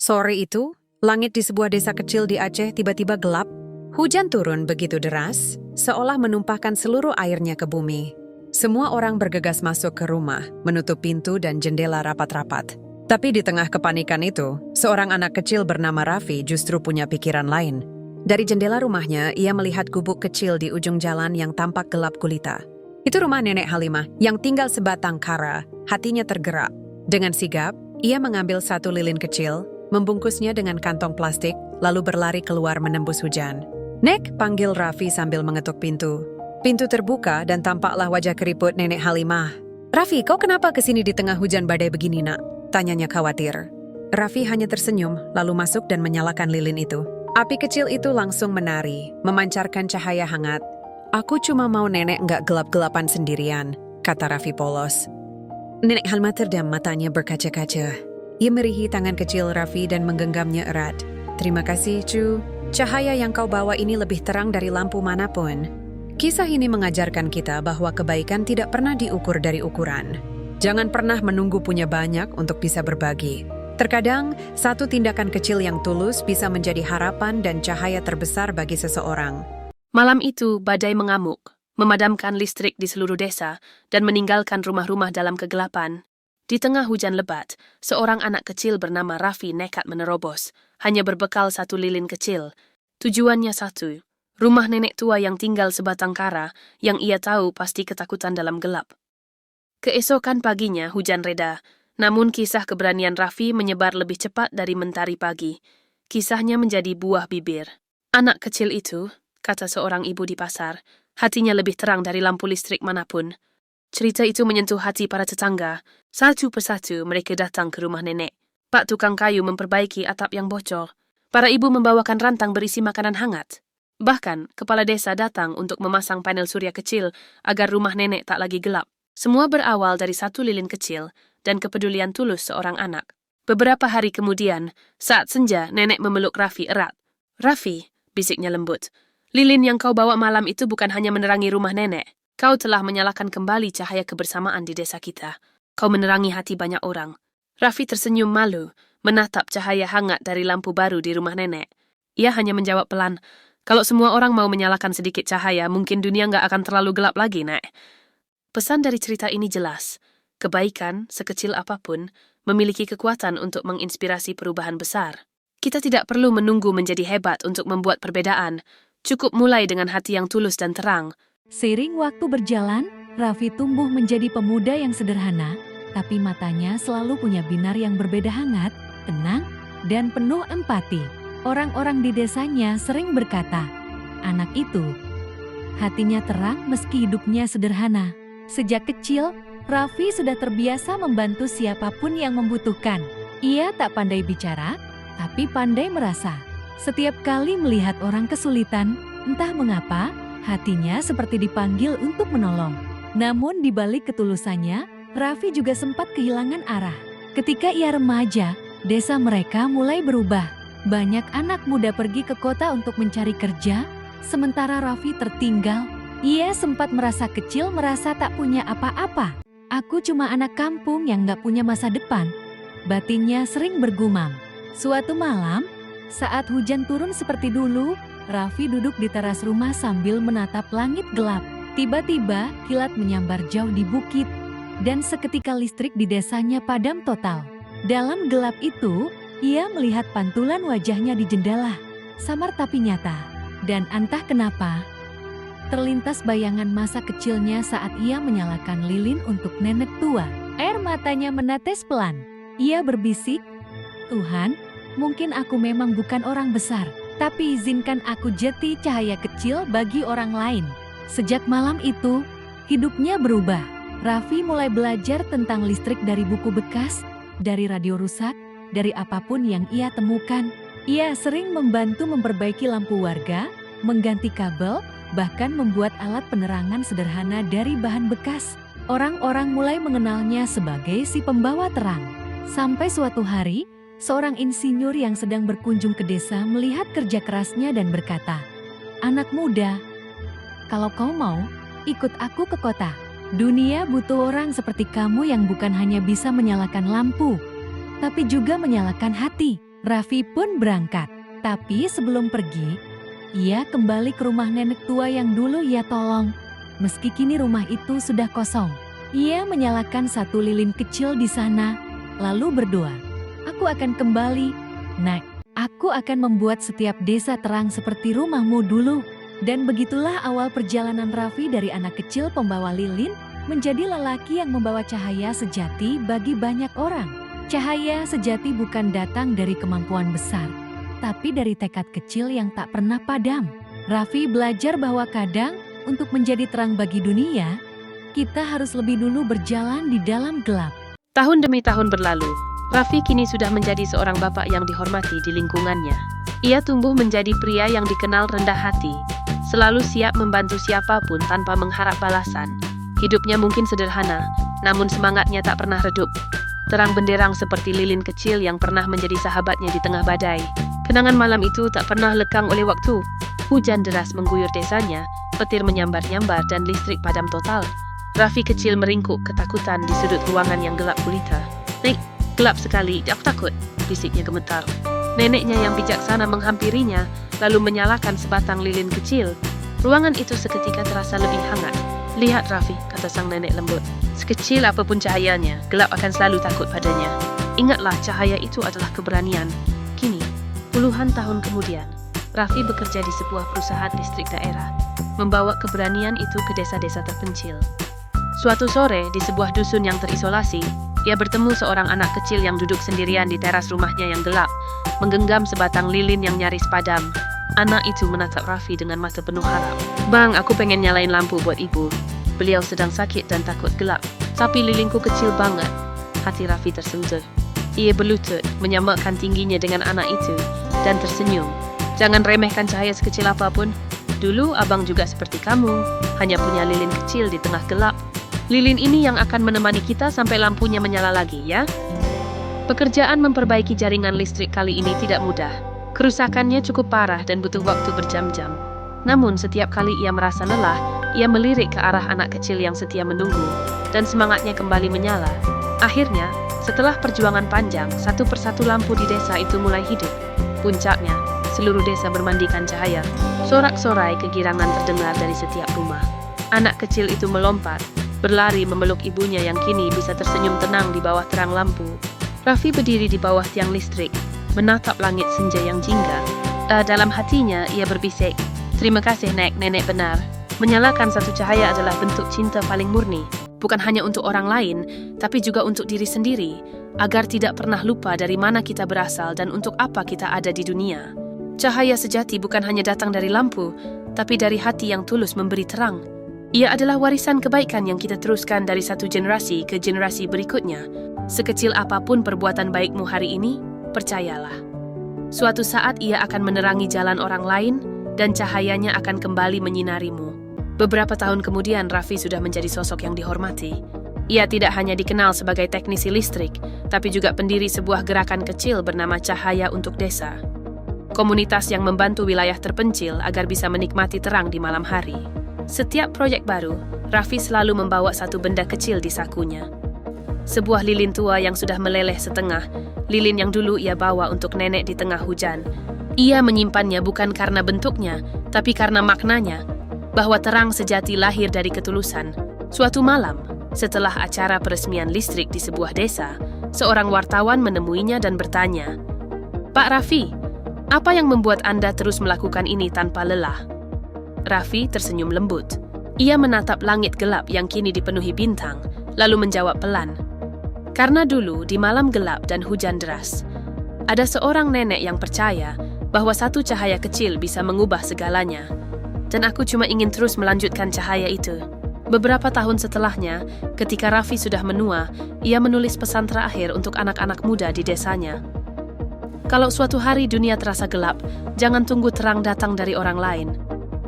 Sore itu, langit di sebuah desa kecil di Aceh tiba-tiba gelap. Hujan turun begitu deras, seolah menumpahkan seluruh airnya ke bumi. Semua orang bergegas masuk ke rumah, menutup pintu dan jendela rapat-rapat. Tapi di tengah kepanikan itu, seorang anak kecil bernama Raffi justru punya pikiran lain. Dari jendela rumahnya, ia melihat gubuk kecil di ujung jalan yang tampak gelap gulita. Itu rumah Nenek Halimah yang tinggal sebatang kara. Hatinya tergerak. Dengan sigap, ia mengambil satu lilin kecil, membungkusnya dengan kantong plastik, lalu berlari keluar menembus hujan. "Nek," panggil Raffi sambil mengetuk pintu. Pintu terbuka dan tampaklah wajah keriput Nenek Halimah. "Raffi, kau kenapa kesini di tengah hujan badai begini, nak?" tanyanya khawatir. Raffi hanya tersenyum, lalu masuk dan menyalakan lilin itu. Api kecil itu langsung menari, memancarkan cahaya hangat. "Aku cuma mau nenek nggak gelap-gelapan sendirian," kata Raffi polos. Nenek Halimah terdiam, matanya berkaca-kaca. Ia merihi tangan kecil Raffi dan menggenggamnya erat. "Terima kasih, Cu. Cahaya yang kau bawa ini lebih terang dari lampu manapun." Kisah ini mengajarkan kita bahwa kebaikan tidak pernah diukur dari ukuran. Jangan pernah menunggu punya banyak untuk bisa berbagi. Terkadang, satu tindakan kecil yang tulus bisa menjadi harapan dan cahaya terbesar bagi seseorang. Malam itu, badai mengamuk, memadamkan listrik di seluruh desa, dan meninggalkan rumah-rumah dalam kegelapan. Di tengah hujan lebat, seorang anak kecil bernama Raffi nekat menerobos, hanya berbekal satu lilin kecil. Tujuannya satu, rumah nenek tua yang tinggal sebatang kara, yang ia tahu pasti ketakutan dalam gelap. Keesokan paginya, hujan reda, namun kisah keberanian Raffi menyebar lebih cepat dari mentari pagi. Kisahnya menjadi buah bibir. "Anak kecil itu," kata seorang ibu di pasar, "hatinya lebih terang dari lampu listrik manapun." Cerita itu menyentuh hati para tetangga. Satu persatu mereka datang ke rumah nenek. Pak tukang kayu memperbaiki atap yang bocor. Para ibu membawakan rantang berisi makanan hangat. Bahkan, kepala desa datang untuk memasang panel surya kecil agar rumah nenek tak lagi gelap. Semua berawal dari satu lilin kecil dan kepedulian tulus seorang anak. Beberapa hari kemudian, saat senja, nenek memeluk Raffi erat. "Raffi," bisiknya lembut, "lilin yang kau bawa malam itu bukan hanya menerangi rumah nenek. Kau telah menyalakan kembali cahaya kebersamaan di desa kita. Kau menerangi hati banyak orang." Raffi tersenyum malu, menatap cahaya hangat dari lampu baru di rumah nenek. Ia hanya menjawab pelan, "Kalau semua orang mau menyalakan sedikit cahaya, mungkin dunia nggak akan terlalu gelap lagi, Nek." Pesan dari cerita ini jelas. Kebaikan, sekecil apapun, memiliki kekuatan untuk menginspirasi perubahan besar. Kita tidak perlu menunggu menjadi hebat untuk membuat perbedaan. Cukup mulai dengan hati yang tulus dan terang. Seiring waktu berjalan, Raffi tumbuh menjadi pemuda yang sederhana, tapi matanya selalu punya binar yang berbeda hangat, tenang, dan penuh empati. Orang-orang di desanya sering berkata, "Anak itu, hatinya terang meski hidupnya sederhana." Sejak kecil, Raffi sudah terbiasa membantu siapapun yang membutuhkan. Ia tak pandai bicara, tapi pandai merasa. Setiap kali melihat orang kesulitan, entah mengapa, hatinya seperti dipanggil untuk menolong. Namun di balik ketulusannya, Raffi juga sempat kehilangan arah. Ketika ia remaja, desa mereka mulai berubah. Banyak anak muda pergi ke kota untuk mencari kerja, sementara Raffi tertinggal. Ia sempat merasa kecil, merasa tak punya apa-apa. "Aku cuma anak kampung yang gak punya masa depan," batinnya sering bergumam. Suatu malam, saat hujan turun seperti dulu, Raffi duduk di teras rumah sambil menatap langit gelap. Tiba-tiba, kilat menyambar jauh di bukit, dan seketika listrik di desanya padam total. Dalam gelap itu, ia melihat pantulan wajahnya di jendela, samar tapi nyata. Dan entah kenapa, terlintas bayangan masa kecilnya saat ia menyalakan lilin untuk nenek tua. Air matanya menetes pelan. Ia berbisik, "Tuhan, mungkin aku memang bukan orang besar, tapi izinkan aku jadi cahaya kecil bagi orang lain." Sejak malam itu, hidupnya berubah. Raffi mulai belajar tentang listrik dari buku bekas, dari radio rusak, dari apapun yang ia temukan. Ia sering membantu memperbaiki lampu warga, mengganti kabel, bahkan membuat alat penerangan sederhana dari bahan bekas. Orang-orang mulai mengenalnya sebagai si pembawa terang. Sampai suatu hari, seorang insinyur yang sedang berkunjung ke desa melihat kerja kerasnya dan berkata, "Anak muda, kalau kau mau, ikut aku ke kota. Dunia butuh orang seperti kamu yang bukan hanya bisa menyalakan lampu, tapi juga menyalakan hati." Raffi pun berangkat. Tapi sebelum pergi, ia kembali ke rumah nenek tua yang dulu ia tolong. Meski kini rumah itu sudah kosong, ia menyalakan satu lilin kecil di sana, lalu berdoa, "Aku akan kembali, Nak. Aku akan membuat setiap desa terang seperti rumahmu dulu." Dan begitulah awal perjalanan Raffi dari anak kecil pembawa lilin menjadi lelaki yang membawa cahaya sejati bagi banyak orang. Cahaya sejati bukan datang dari kemampuan besar, tapi dari tekad kecil yang tak pernah padam. Raffi belajar bahwa kadang untuk menjadi terang bagi dunia, kita harus lebih dulu berjalan di dalam gelap. Tahun demi tahun berlalu, Raffi kini sudah menjadi seorang bapak yang dihormati di lingkungannya. Ia tumbuh menjadi pria yang dikenal rendah hati, selalu siap membantu siapapun tanpa mengharap balasan. Hidupnya mungkin sederhana, namun semangatnya tak pernah redup. Terang benderang seperti lilin kecil yang pernah menjadi sahabatnya di tengah badai. Kenangan malam itu tak pernah lekang oleh waktu. Hujan deras mengguyur desanya, petir menyambar-nyambar dan listrik padam total. Raffi kecil meringkuk ketakutan di sudut ruangan yang gelap gulita. "Nek, gelap sekali, aku takut," bisiknya gemetar. Neneknya yang bijaksana menghampirinya, lalu menyalakan sebatang lilin kecil. Ruangan itu seketika terasa lebih hangat. "Lihat Raffi," kata sang nenek lembut. "Sekecil apapun cahayanya, gelap akan selalu takut padanya. Ingatlah, cahaya itu adalah keberanian." Kini, puluhan tahun kemudian, Raffi bekerja di sebuah perusahaan listrik daerah, membawa keberanian itu ke desa-desa terpencil. Suatu sore, di sebuah dusun yang terisolasi, ia bertemu seorang anak kecil yang duduk sendirian di teras rumahnya yang gelap, menggenggam sebatang lilin yang nyaris padam. Anak itu menatap Raffi dengan mata penuh harap. "Bang, aku pengen nyalain lampu buat ibu. Beliau sedang sakit dan takut gelap. Tapi lilinku kecil banget." Hati Raffi tersentuh. Ia berlutut, menyamakan tingginya dengan anak itu, dan tersenyum. "Jangan remehkan cahaya sekecil apapun. Dulu abang juga seperti kamu, hanya punya lilin kecil di tengah gelap. Lilin ini yang akan menemani kita sampai lampunya menyala lagi, ya?" Pekerjaan memperbaiki jaringan listrik kali ini tidak mudah. Kerusakannya cukup parah dan butuh waktu berjam-jam. Namun setiap kali ia merasa lelah, ia melirik ke arah anak kecil yang setia menunggu, dan semangatnya kembali menyala. Akhirnya, setelah perjuangan panjang, satu persatu lampu di desa itu mulai hidup. Puncaknya, seluruh desa bermandikan cahaya. Sorak-sorai kegirangan terdengar dari setiap rumah. Anak kecil itu melompat, berlari memeluk ibunya yang kini bisa tersenyum tenang di bawah terang lampu. Raffi berdiri di bawah tiang listrik, menatap langit senja yang jingga. Dalam hatinya, ia berbisik, "Terima kasih, Nek, nenek benar. Menyalakan satu cahaya adalah bentuk cinta paling murni. Bukan hanya untuk orang lain, tapi juga untuk diri sendiri, agar tidak pernah lupa dari mana kita berasal dan untuk apa kita ada di dunia." Cahaya sejati bukan hanya datang dari lampu, tapi dari hati yang tulus memberi terang. Ia adalah warisan kebaikan yang kita teruskan dari satu generasi ke generasi berikutnya. Sekecil apapun perbuatan baikmu hari ini, percayalah, suatu saat ia akan menerangi jalan orang lain dan cahayanya akan kembali menyinarimu. Beberapa tahun kemudian, Raffi sudah menjadi sosok yang dihormati. Ia tidak hanya dikenal sebagai teknisi listrik, tapi juga pendiri sebuah gerakan kecil bernama Cahaya untuk Desa. Komunitas yang membantu wilayah terpencil agar bisa menikmati terang di malam hari. Setiap proyek baru, Raffi selalu membawa satu benda kecil di sakunya. Sebuah lilin tua yang sudah meleleh setengah, lilin yang dulu ia bawa untuk nenek di tengah hujan. Ia menyimpannya bukan karena bentuknya, tapi karena maknanya, bahwa terang sejati lahir dari ketulusan. Suatu malam, setelah acara peresmian listrik di sebuah desa, seorang wartawan menemuinya dan bertanya, "Pak Raffi, apa yang membuat Anda terus melakukan ini tanpa lelah?" Raffi tersenyum lembut. Ia menatap langit gelap yang kini dipenuhi bintang, lalu menjawab pelan, "Karena dulu di malam gelap dan hujan deras, ada seorang nenek yang percaya bahwa satu cahaya kecil bisa mengubah segalanya. Dan aku cuma ingin terus melanjutkan cahaya itu." Beberapa tahun setelahnya, ketika Raffi sudah menua, ia menulis pesan terakhir untuk anak-anak muda di desanya. "Kalau suatu hari dunia terasa gelap, jangan tunggu terang datang dari orang lain.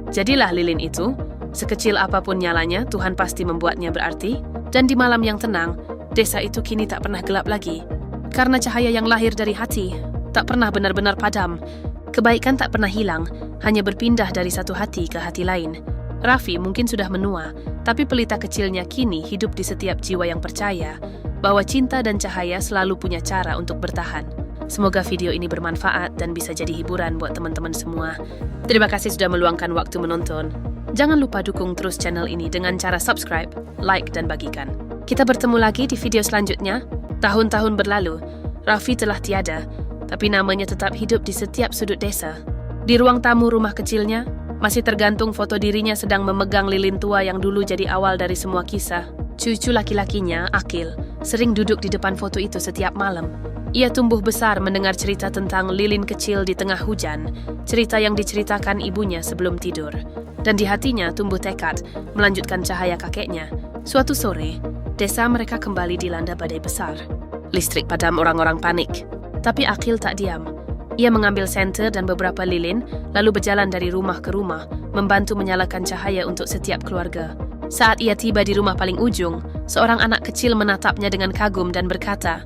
Jadilah lilin itu, sekecil apapun nyalanya, Tuhan pasti membuatnya berarti. Dan di malam yang tenang, desa itu kini tak pernah gelap lagi. Karena cahaya yang lahir dari hati, tak pernah benar-benar padam. Kebaikan tak pernah hilang, hanya berpindah dari satu hati ke hati lain." Raffi mungkin sudah menua, tapi pelita kecilnya kini hidup di setiap jiwa yang percaya bahwa cinta dan cahaya selalu punya cara untuk bertahan. Semoga video ini bermanfaat dan bisa jadi hiburan buat teman-teman semua. Terima kasih sudah meluangkan waktu menonton. Jangan lupa dukung terus channel ini dengan cara subscribe, like, dan bagikan. Kita bertemu lagi di video selanjutnya. Tahun-tahun berlalu, Raffi telah tiada, tapi namanya tetap hidup di setiap sudut desa. Di ruang tamu rumah kecilnya, masih tergantung foto dirinya sedang memegang lilin tua yang dulu jadi awal dari semua kisah. Cucu laki-lakinya, Akil, sering duduk di depan foto itu setiap malam. Ia tumbuh besar mendengar cerita tentang lilin kecil di tengah hujan, cerita yang diceritakan ibunya sebelum tidur. Dan di hatinya tumbuh tekad melanjutkan cahaya kakeknya. Suatu sore, desa mereka kembali dilanda badai besar. Listrik padam, orang-orang panik. Tapi Akil tak diam. Ia mengambil senter dan beberapa lilin, lalu berjalan dari rumah ke rumah, membantu menyalakan cahaya untuk setiap keluarga. Saat ia tiba di rumah paling ujung, seorang anak kecil menatapnya dengan kagum dan berkata,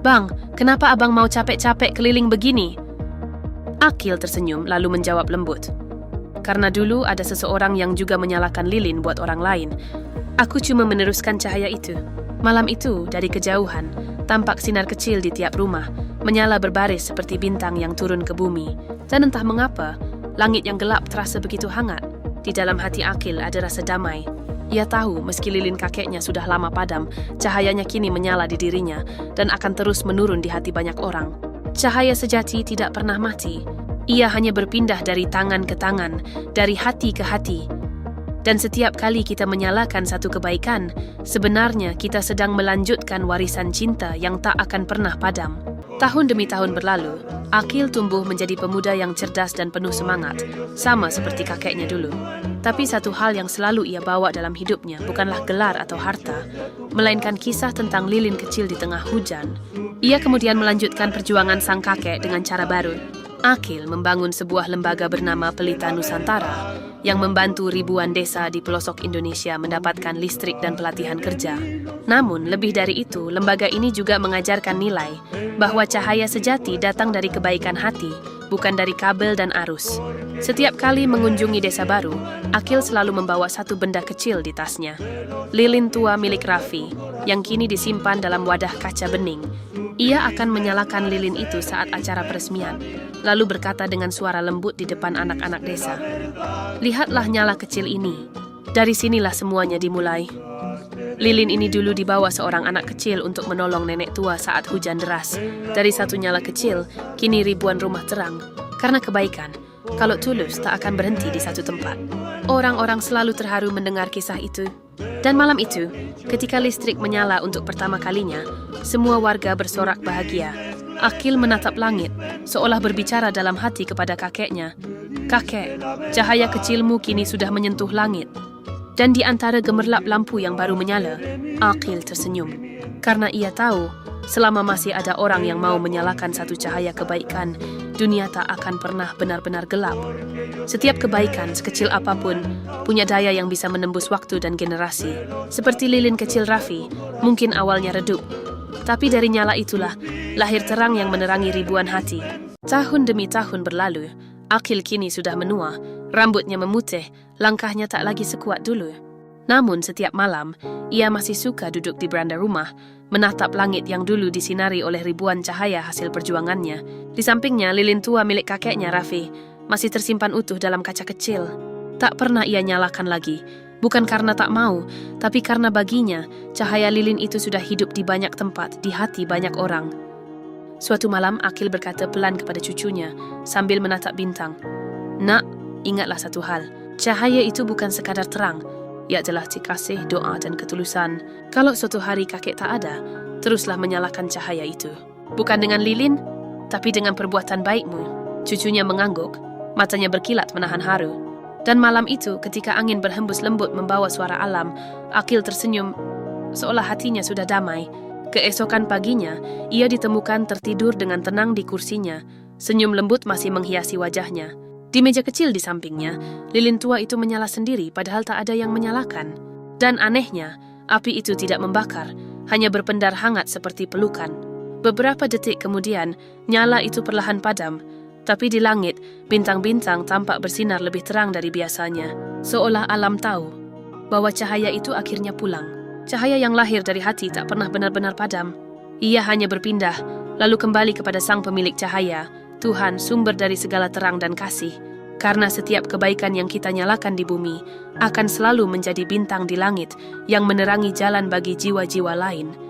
"Bang, kenapa abang mau capek-capek keliling begini?" Akil tersenyum lalu menjawab lembut, "Karena dulu ada seseorang yang juga menyalakan lilin buat orang lain. Aku cuma meneruskan cahaya itu." Malam itu, dari kejauhan, tampak sinar kecil di tiap rumah, menyala berbaris seperti bintang yang turun ke bumi. Dan entah mengapa, langit yang gelap terasa begitu hangat. Di dalam hati Akil ada rasa damai. Ia tahu meski lilin kakeknya sudah lama padam, cahayanya kini menyala di dirinya dan akan terus menurun di hati banyak orang. Cahaya sejati tidak pernah mati. Ia hanya berpindah dari tangan ke tangan, dari hati ke hati. Dan setiap kali kita menyalakan satu kebaikan, sebenarnya kita sedang melanjutkan warisan cinta yang tak akan pernah padam. Tahun demi tahun berlalu, Akil tumbuh menjadi pemuda yang cerdas dan penuh semangat, sama seperti kakeknya dulu. Tapi satu hal yang selalu ia bawa dalam hidupnya bukanlah gelar atau harta, melainkan kisah tentang lilin kecil di tengah hujan. Ia kemudian melanjutkan perjuangan sang kakek dengan cara baru. Akil membangun sebuah lembaga bernama Pelita Nusantara yang membantu ribuan desa di pelosok Indonesia mendapatkan listrik dan pelatihan kerja. Namun, lebih dari itu, lembaga ini juga mengajarkan nilai bahwa cahaya sejati datang dari kebaikan hati, bukan dari kabel dan arus. Setiap kali mengunjungi desa baru, Akil selalu membawa satu benda kecil di tasnya. Lilin tua milik Raffi, yang kini disimpan dalam wadah kaca bening. Ia akan menyalakan lilin itu saat acara peresmian, lalu berkata dengan suara lembut di depan anak-anak desa, "Lihatlah nyala kecil ini. Dari sinilah semuanya dimulai." Lilin ini dulu dibawa seorang anak kecil untuk menolong nenek tua saat hujan deras. Dari satu nyala kecil, kini ribuan rumah terang. Karena kebaikan, kalau tulus tak akan berhenti di satu tempat. Orang-orang selalu terharu mendengar kisah itu. Dan malam itu, ketika listrik menyala untuk pertama kalinya, semua warga bersorak bahagia. Akil menatap langit, seolah berbicara dalam hati kepada kakeknya. "Kakek, cahaya kecilmu kini sudah menyentuh langit." Dan di antara gemerlap lampu yang baru menyala, Akil tersenyum. Karena ia tahu, selama masih ada orang yang mau menyalakan satu cahaya kebaikan, dunia tak akan pernah benar-benar gelap. Setiap kebaikan, sekecil apapun, punya daya yang bisa menembus waktu dan generasi. Seperti lilin kecil Raffi, mungkin awalnya redup. Tapi dari nyala itulah, lahir terang yang menerangi ribuan hati. Tahun demi tahun berlalu, Akil kini sudah menua, rambutnya memutih, langkahnya tak lagi sekuat dulu. Namun setiap malam, ia masih suka duduk di beranda rumah, menatap langit yang dulu disinari oleh ribuan cahaya hasil perjuangannya. Di sampingnya, lilin tua milik kakeknya Raffi masih tersimpan utuh dalam kaca kecil. Tak pernah ia nyalakan lagi, bukan karena tak mau, tapi karena baginya, cahaya lilin itu sudah hidup di banyak tempat, di hati banyak orang. Suatu malam, Akil berkata pelan kepada cucunya sambil menatap bintang, "Nak, ingatlah satu hal, cahaya itu bukan sekadar terang, ia adalah kasih, doa dan ketulusan. Kalau suatu hari kakek tak ada, teruslah menyalakan cahaya itu. Bukan dengan lilin, tapi dengan perbuatan baikmu." Cucunya mengangguk, matanya berkilat menahan haru. Dan malam itu, ketika angin berhembus lembut membawa suara alam, Akil tersenyum, seolah hatinya sudah damai. Keesokan paginya, ia ditemukan tertidur dengan tenang di kursinya. Senyum lembut masih menghiasi wajahnya. Di meja kecil di sampingnya, lilin tua itu menyala sendiri padahal tak ada yang menyalakan. Dan anehnya, api itu tidak membakar, hanya berpendar hangat seperti pelukan. Beberapa detik kemudian, nyala itu perlahan padam. Tapi di langit, bintang-bintang tampak bersinar lebih terang dari biasanya. Seolah alam tahu bahwa cahaya itu akhirnya pulang. Cahaya yang lahir dari hati tak pernah benar-benar padam. Ia hanya berpindah, lalu kembali kepada Sang Pemilik Cahaya, Tuhan, sumber dari segala terang dan kasih. Karena setiap kebaikan yang kita nyalakan di bumi akan selalu menjadi bintang di langit yang menerangi jalan bagi jiwa-jiwa lain.